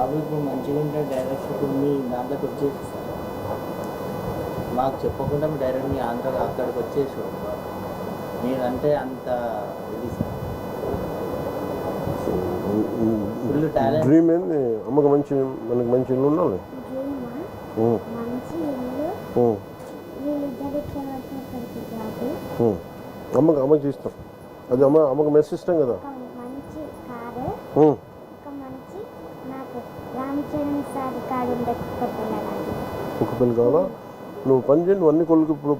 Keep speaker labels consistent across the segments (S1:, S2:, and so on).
S1: బాబు ఇప్పుడు మంచిగా ఉంటే డైరెక్ట్ ఇప్పుడు మీ దాంట్లోకి వచ్చేసి సార్ మాకు చెప్పకుండా డైరెక్ట్ మీ ఆంధ్ర అక్కడికి వచ్చేసి మీరంటే అంత ఇది సార్ ఫుల్ టాలెంట్.
S2: డ్రీమ్ ఏంది అమ్మకి మనకి మంచి ఇల్లు ఉండాలి. అమ్మకి ఇష్టం అది అమ్మకి మెస్ ఇష్టం కదా. కుక్కపిల్లి కావాలా? నువ్వు పని చేయండి, నువ్వు అన్ని కొడుకు ఇప్పుడు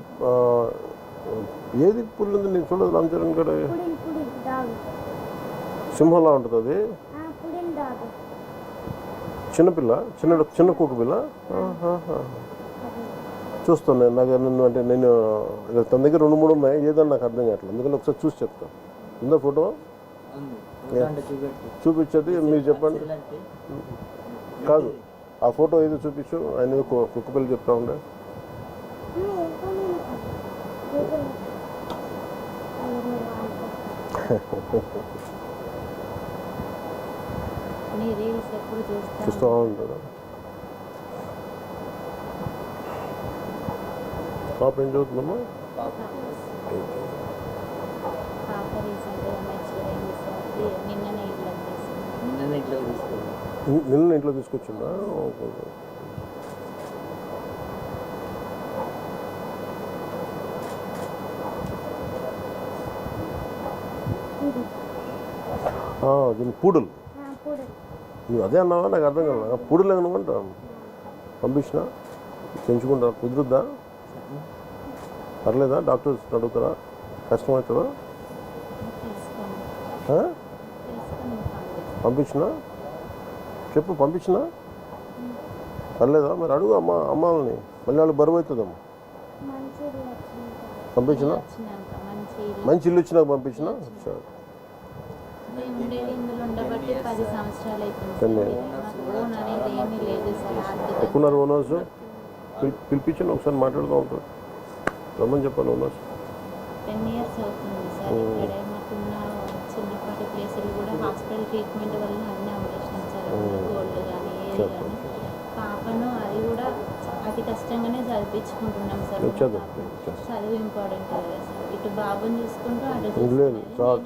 S2: ఏది పుల్లి ఉంది నేను చూడదు. రామచరణ్ గడ సింహంలా ఉంటుంది అది. చిన్నపిల్ల చిన్న కుక్కపిల్ల చూస్తాను నేను. నాకు నిన్ను అంటే నేను తన దగ్గర 2-3 ఉన్నాయి, ఏదన్నా నాకు అర్థం కావట్లేదు. అందుకని ఒకసారి చూసి చెప్తాను. ఉందా ఫోటో? చూపించేది మీరు చెప్పండి. కాదు ఆ ఫోటో ఏదో చూపించు. ఆయన కుక్కపిల్ల చెప్తా ఉండే. చూస్తూ ఉంటాడు. పాప ఏం చదువుతుందమ్మా? నిన్న ఇంట్లో తీసుకొచ్చిందా? దీని పూడలు. నువ్వు అదే అన్నావా? నాకు అర్థం కాదు. పూడలు ఏమనుకుంటా పంపించిన పెంచుకుంటా కుదురుద్దా? పర్లేదా? డాక్టర్స్ అడుగుతారా? కష్టమవుతుందా? పంపించినా చెప్పు. పంపించినా పర్లేదా? మరి అడుగు అమ్మాలని. మళ్ళీ వాళ్ళు బరువు అవుతుందమ్మా. పంపించినా మంచి ఇల్లు ఇచ్చినాక పంపించినా సరే. ఎక్కున్నారు ఓనర్స్. పిలిపించండి ఒకసారి మాట్లాడుతూ ఉంటారు. రమ్మని చెప్పాను ఓనర్స్.
S3: 10 years అవుతుంది సార్. ఇక్కడే మాకున్న చిన్నపాటి ప్లేసులు కూడా హాస్పిటల్ ట్రీట్మెంట్ వల్ల అన్నీ అమ్మేసినాం సార్. గోల్డ్ కానీ ఏది కానీ. పాపను అది కూడా అతి కష్టంగానే చదివించుకుంటున్నాం సార్. చదువు ఇంపార్టెంట్ కదా సార్. ఇటు బాబుని చూసుకుంటూ అటు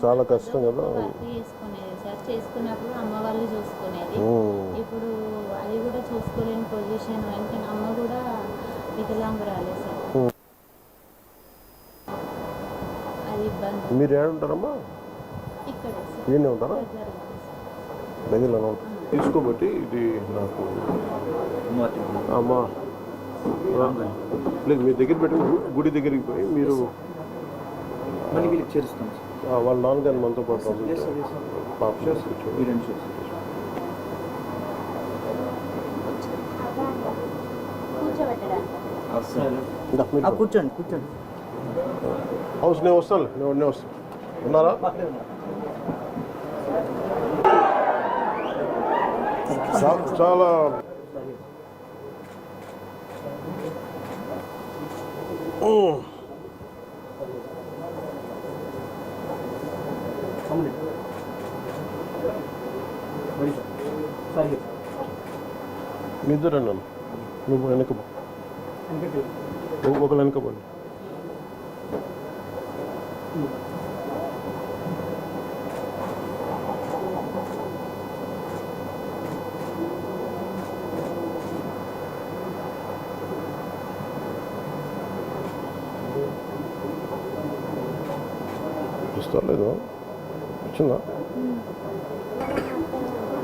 S2: చాలా కష్టం కదా.
S3: వర్క్ చేసుకునేది సార్. చేసుకున్నప్పుడు అమ్మ వాళ్ళు చూసుకునేది. ఇప్పుడు అది కూడా చూసుకోలేని పొజిషన్. ఎందుకంటే అమ్మ కూడా వికలాంగురాలే సార్.
S2: మీరు ఏడుంటారమ్మా?
S3: ఇక్కడే
S2: ఈయనే ఉంటారా? దగ్గరలో ఉంటారు. తీసుకోబట్టి ఇది నాకు అమ్మా లేదు మీ దగ్గర పెట్టి గుడి దగ్గరికి పోయి మీరు వాళ్ళ నాన్నగారిని మనతో పాటు పాప
S1: కూర్చోండి కూర్చోండి.
S2: హౌస్ నేను వస్తాను. నేను వస్తాను. ఉన్నారా? చాలా మీ ఇద్దరు నన్ను నువ్వు వెనకపో ఒకళ్ళు వెనకపోండి. చూస్తా లేదు వచ్చిందా?